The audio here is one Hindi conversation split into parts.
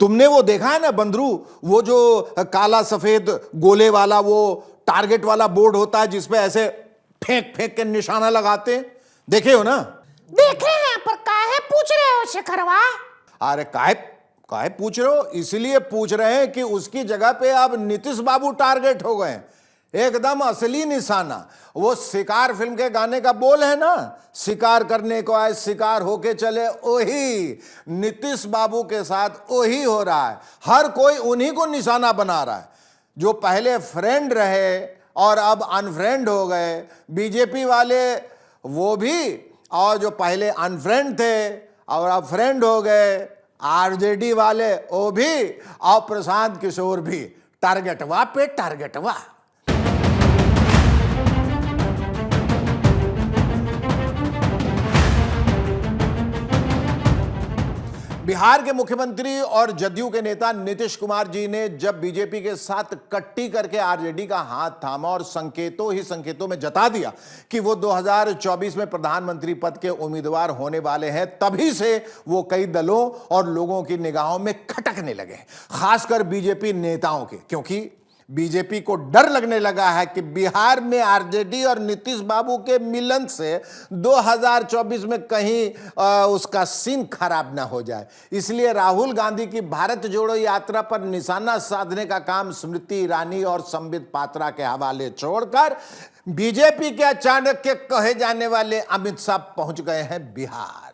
तुमने वो देखा है ना बंदरू, वो जो काला सफेद गोले वाला वो टारगेट वाला बोर्ड होता है जिसपे ऐसे फेंक फेंक के निशाना लगाते हैं, देखे हो ना? देखे हैं, पर काहे पूछ रहे हो शिखरवा? अरे काहे काहे पूछ रहे हो? इसलिए पूछ रहे हैं कि उसकी जगह पे अब नीतीश बाबू टारगेट हो गए, एकदम असली निशाना। वो शिकार फिल्म के गाने का बोल है ना, शिकार करने को आए शिकार होके चले, वही नीतीश बाबू के साथ वही हो रहा है। हर कोई उन्हीं को निशाना बना रहा है, जो पहले फ्रेंड रहे और अब अनफ्रेंड हो गए। बीजेपी वाले वो भी, और जो पहले अनफ्रेंड थे और अब फ्रेंड हो गए। आरजेडी वाले वो भी, और प्रशांत किशोर भी, टारगेटवा पे टारगेटवा। बिहार के मुख्यमंत्री और जदयू के नेता नीतीश कुमार जी ने जब बीजेपी के साथ कट्टी करके आरजेडी का हाथ थामा और संकेतों ही संकेतों में जता दिया कि वो 2024 में प्रधानमंत्री पद के उम्मीदवार होने वाले हैं, तभी से वो कई दलों और लोगों की निगाहों में खटकने लगे, खासकर बीजेपी नेताओं के। क्योंकि बीजेपी को डर लगने लगा है कि बिहार में आरजेडी और नीतीश बाबू के मिलन से 2024 में कहीं उसका सीन खराब ना हो जाए। इसलिए राहुल गांधी की भारत जोड़ो यात्रा पर निशाना साधने का काम स्मृति ईरानी और संबित पात्रा के हवाले छोड़कर बीजेपी के अचानक के कहे जाने वाले अमित शाह पहुंच गए हैं बिहार।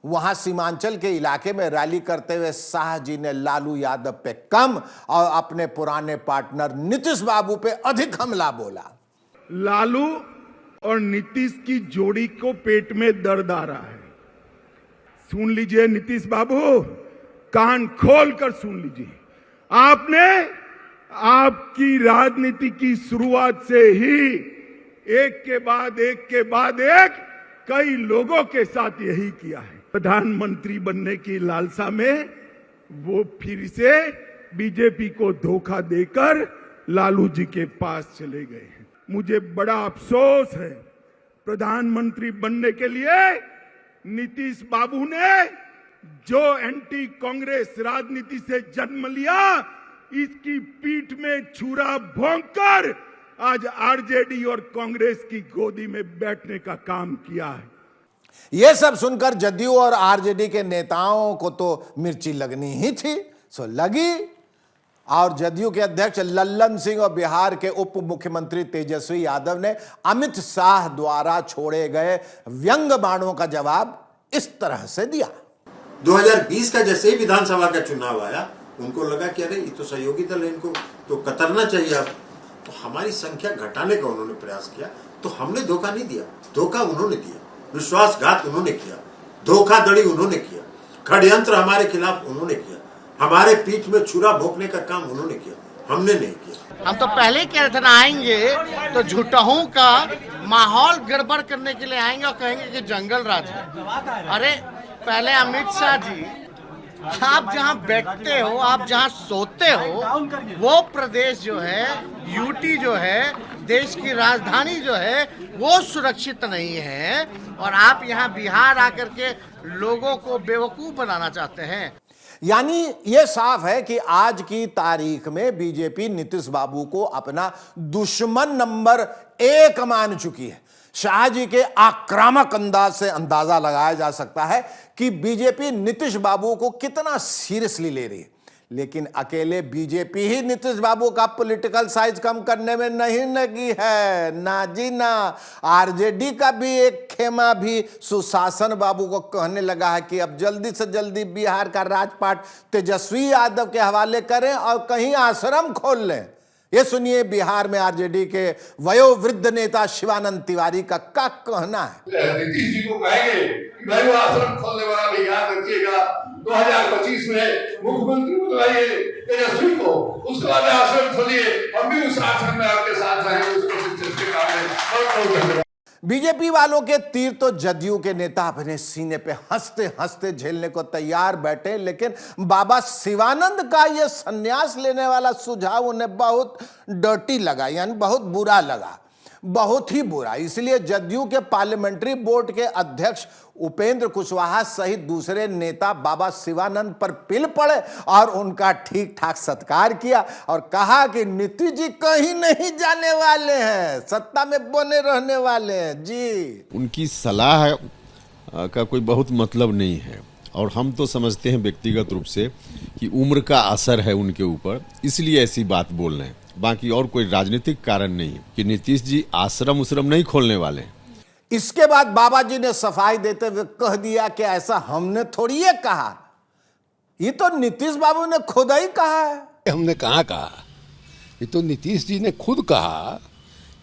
वहां सीमांचल के इलाके में रैली करते हुए शाह जी ने लालू यादव पे कम और अपने पुराने पार्टनर नीतीश बाबू पे अधिक हमला बोला। लालू और नीतीश की जोड़ी को पेट में दर्द आ रहा है। सुन लीजिए नीतीश बाबू, कान खोल कर सुन लीजिए। आपने आपकी राजनीति की शुरुआत से ही एक के बाद एक कई लोगों के साथ यही किया है। प्रधानमंत्री बनने की लालसा में वो फिर से बीजेपी को धोखा देकर लालू जी के पास चले गए हैं। मुझे बड़ा अफसोस है, प्रधानमंत्री बनने के लिए नीतीश बाबू ने जो एंटी कांग्रेस राजनीति से जन्म लिया, इसकी पीठ में छुरा भोंककर आज आरजेडी और कांग्रेस की गोदी में बैठने का काम किया है। यह सब सुनकर जदयू और आरजेडी के नेताओं को तो मिर्ची लगनी ही थी, सो लगी। और जदयू के अध्यक्ष लल्लन सिंह और बिहार के उप मुख्यमंत्री तेजस्वी यादव ने अमित शाह द्वारा छोड़े गए व्यंग बाणों का जवाब इस तरह से दिया। 2020 का जैसे ही विधानसभा का चुनाव आया, उनको लगा कि अरे ये तो सहयोगी दल है, इनको तो कतरना चाहिए। अब तो हमारी संख्या घटाने का उन्होंने प्रयास किया, तो हमने धोखा नहीं दिया, धोखा उन्होंने दिया। विश्वासघात उन्होंने किया, धोखाधड़ी उन्होंने किया, षड्यंत्र हमारे खिलाफ उन्होंने किया, हमारे पीठ में छुरा भोंकने का काम उन्होंने किया, हमने नहीं किया। हम तो पहले कह रहे थे ना, आएंगे तो झूठों का माहौल गड़बड़ करने के लिए आएंगे और कहेंगे कि जंगल राज है। अरे पहले अमित शाह जी, आप जहां बैठते हो, आप जहां सोते हो, वो प्रदेश जो है, यूटी जो है, देश की राजधानी जो है, वो सुरक्षित नहीं है। और आप यहां बिहार आकर के लोगों को बेवकूफ बनाना चाहते हैं। यानी यह साफ है कि आज की तारीख में बीजेपी नीतीश बाबू को अपना दुश्मन नंबर 1 मान चुकी है। शाह जी के आक्रामक अंदाज से अंदाजा लगाया जा सकता है कि बीजेपी नीतीश बाबू को कितना सीरियसली ले रही है। लेकिन अकेले बीजेपी ही नीतीश बाबू का पॉलिटिकल साइज कम करने में नहीं लगी है, ना जी ना। आरजेडी का भी एक खेमा भी सुशासन बाबू को कहने लगा है कि अब जल्दी से जल्दी बिहार का राजपाट तेजस्वी यादव के हवाले करें और कहीं आश्रम खोल लें। ये सुनिए बिहार में आरजेडी के वयोवृद्ध नेता शिवानंद तिवारी का क्या कहना है। नीतीश जी को कहेंगे कि भाई वो आश्रम खोलने वाला भी याद रखिएगा, 2025 में मुख्यमंत्री बुलाइए तेजस्वी को, उसके बाद आश्रम खोलिए, हम भी उस आश्रम में आपके साथ रहेंगे, उसको शिक्षित करेंगे। बीजेपी वालों के तीर तो जदयू के नेता अपने सीने पे हंसते हंसते झेलने को तैयार बैठे, लेकिन बाबा शिवानंद का यह संन्यास लेने वाला सुझाव उन्हें बहुत डर्टी लगा, यानी बहुत बुरा लगा। बहुत ही बुरा। इसलिए जदयू के पार्लियामेंट्री बोर्ड के अध्यक्ष उपेंद्र कुशवाहा सहित दूसरे नेता बाबा शिवानंद पर पिल पड़े और उनका ठीक ठाक सत्कार किया और कहा कि नीतीश जी कहीं नहीं जाने वाले हैं, सत्ता में बने रहने वाले हैं जी। उनकी सलाह का कोई बहुत मतलब नहीं है और हम तो समझते हैं व्यक्तिगत रूप से कि उम्र का असर है उनके ऊपर, इसलिए ऐसी बात बोल रहे हैं। बाकी और कोई राजनीतिक कारण नहीं है कि नीतीश जी आश्रम उश्रम नहीं खोलने वाले। इसके बाद बाबा जी ने सफाई देते हुए कह दिया कि ऐसा हमने थोड़ी ये कहा, ये तो नीतीश बाबू ने खुद ही कहा है। हमने कहाँ कहा, ये तो नीतीश जी ने खुद कहा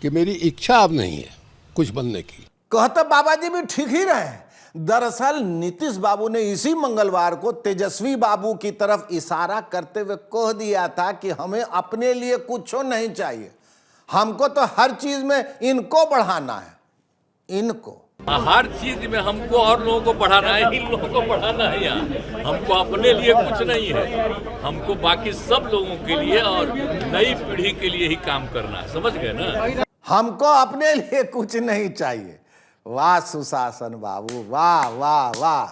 कि मेरी इच्छा अब नहीं है कुछ बनने की। कहते बाबा जी भी ठीक ही रहे। दरअसल नीतीश बाबू ने इसी मंगलवार को तेजस्वी बाबू की तरफ इशारा करते हुए कह दिया था कि हमें अपने लिए कुछ नहीं चाहिए, हमको तो हर चीज में इनको बढ़ाना है, इनको हर चीज में हमको और लोगों को बढ़ाना है, इन लोगों को बढ़ाना है। यहाँ हमको अपने लिए कुछ नहीं है, हमको बाकी सब लोगों के लिए और नई पीढ़ी के लिए ही काम करना है, समझ गए ना। हमको अपने लिए कुछ नहीं चाहिए। वाह सुशासन बाबू, वाह वाह वाह।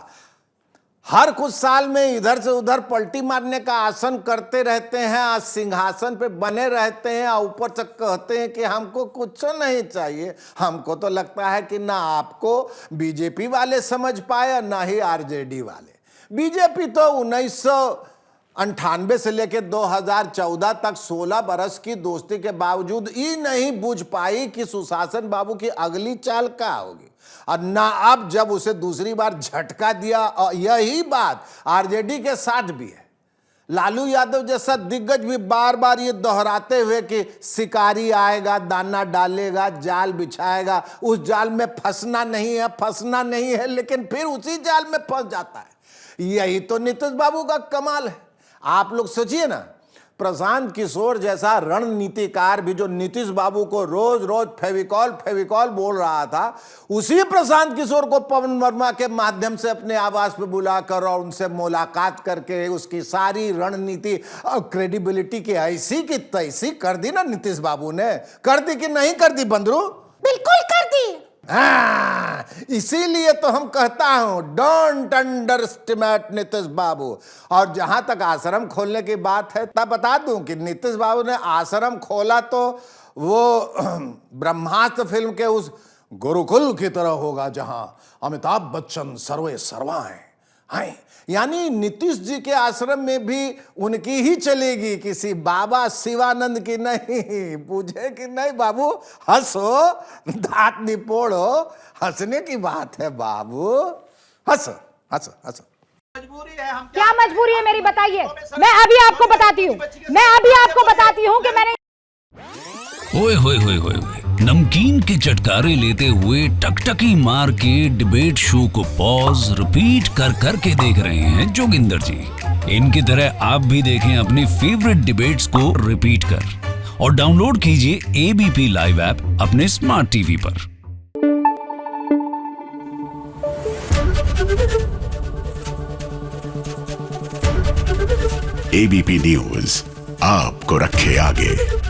हर कुछ साल में इधर से उधर पलटी मारने का आसन करते रहते हैं और सिंहासन पे बने रहते हैं और ऊपर से कहते हैं कि हमको कुछ नहीं चाहिए। हमको तो लगता है कि ना आपको बीजेपी वाले समझ पाए ना ही आरजेडी वाले। बीजेपी तो 1998 से लेकर 2014 तक 16 बरस की दोस्ती के बावजूद ही नहीं बूझ पाई कि सुशासन बाबू की अगली चाल क्या होगी, और ना अब जब उसे दूसरी बार झटका दिया। और यही बात आरजेडी के साथ भी है। लालू यादव जैसा दिग्गज भी बार बार ये दोहराते हुए कि शिकारी आएगा, दाना डालेगा, जाल बिछाएगा, उस जाल में फंसना नहीं है, फंसना नहीं है, लेकिन फिर उसी जाल में फंस जाता है। यही तो नीतीश बाबू का कमाल है। आप लोग सोचिए ना, प्रशांत किशोर जैसा रणनीतिकार भी जो नीतीश बाबू को रोज रोज फेविकॉल फेविकॉल बोल रहा था, उसी प्रशांत किशोर को पवन वर्मा के माध्यम से अपने आवास पे बुलाकर और उनसे मुलाकात करके उसकी सारी रणनीति और क्रेडिबिलिटी की ऐसी की तैसी कर दी ना नीतीश बाबू ने। कर दी कि नहीं कर दी बंदरू? बिल्कुल कर दी। हाँ, इसीलिए तो हम कहता हूं डोंट अंडरस्टिमेट नीतीश बाबू। और जहां तक आश्रम खोलने की बात है, तब बता दूं कि नीतीश बाबू ने आश्रम खोला तो वो ब्रह्मास्त्र फिल्म के उस गुरुकुल की तरह होगा जहां अमिताभ बच्चन सर्वे सर्वा हैं। यानी नीतीश जी के आश्रम में भी उनकी ही चलेगी, किसी बाबा शिवानंद की नहीं। पूछे कि नहीं बाबू, हंसो, दांत निपोड़ो, हंसने की बात है बाबू, हंसो हंसो हंसो। क्या मजबूरी है मेरी, बताइए। मैं अभी आपको बताती हूँ कि मैंने ओए होए होए होए नमकीन के चटकारे लेते हुए टकटकी मार के डिबेट शो को पॉज रिपीट कर करके देख रहे हैं जोगिंदर जी। इनकी तरह आप भी देखें अपनी फेवरेट डिबेट्स को रिपीट कर और डाउनलोड कीजिए एबीपी लाइव ऐप अपने स्मार्ट टीवी पर। एबीपी न्यूज आपको रखे आगे।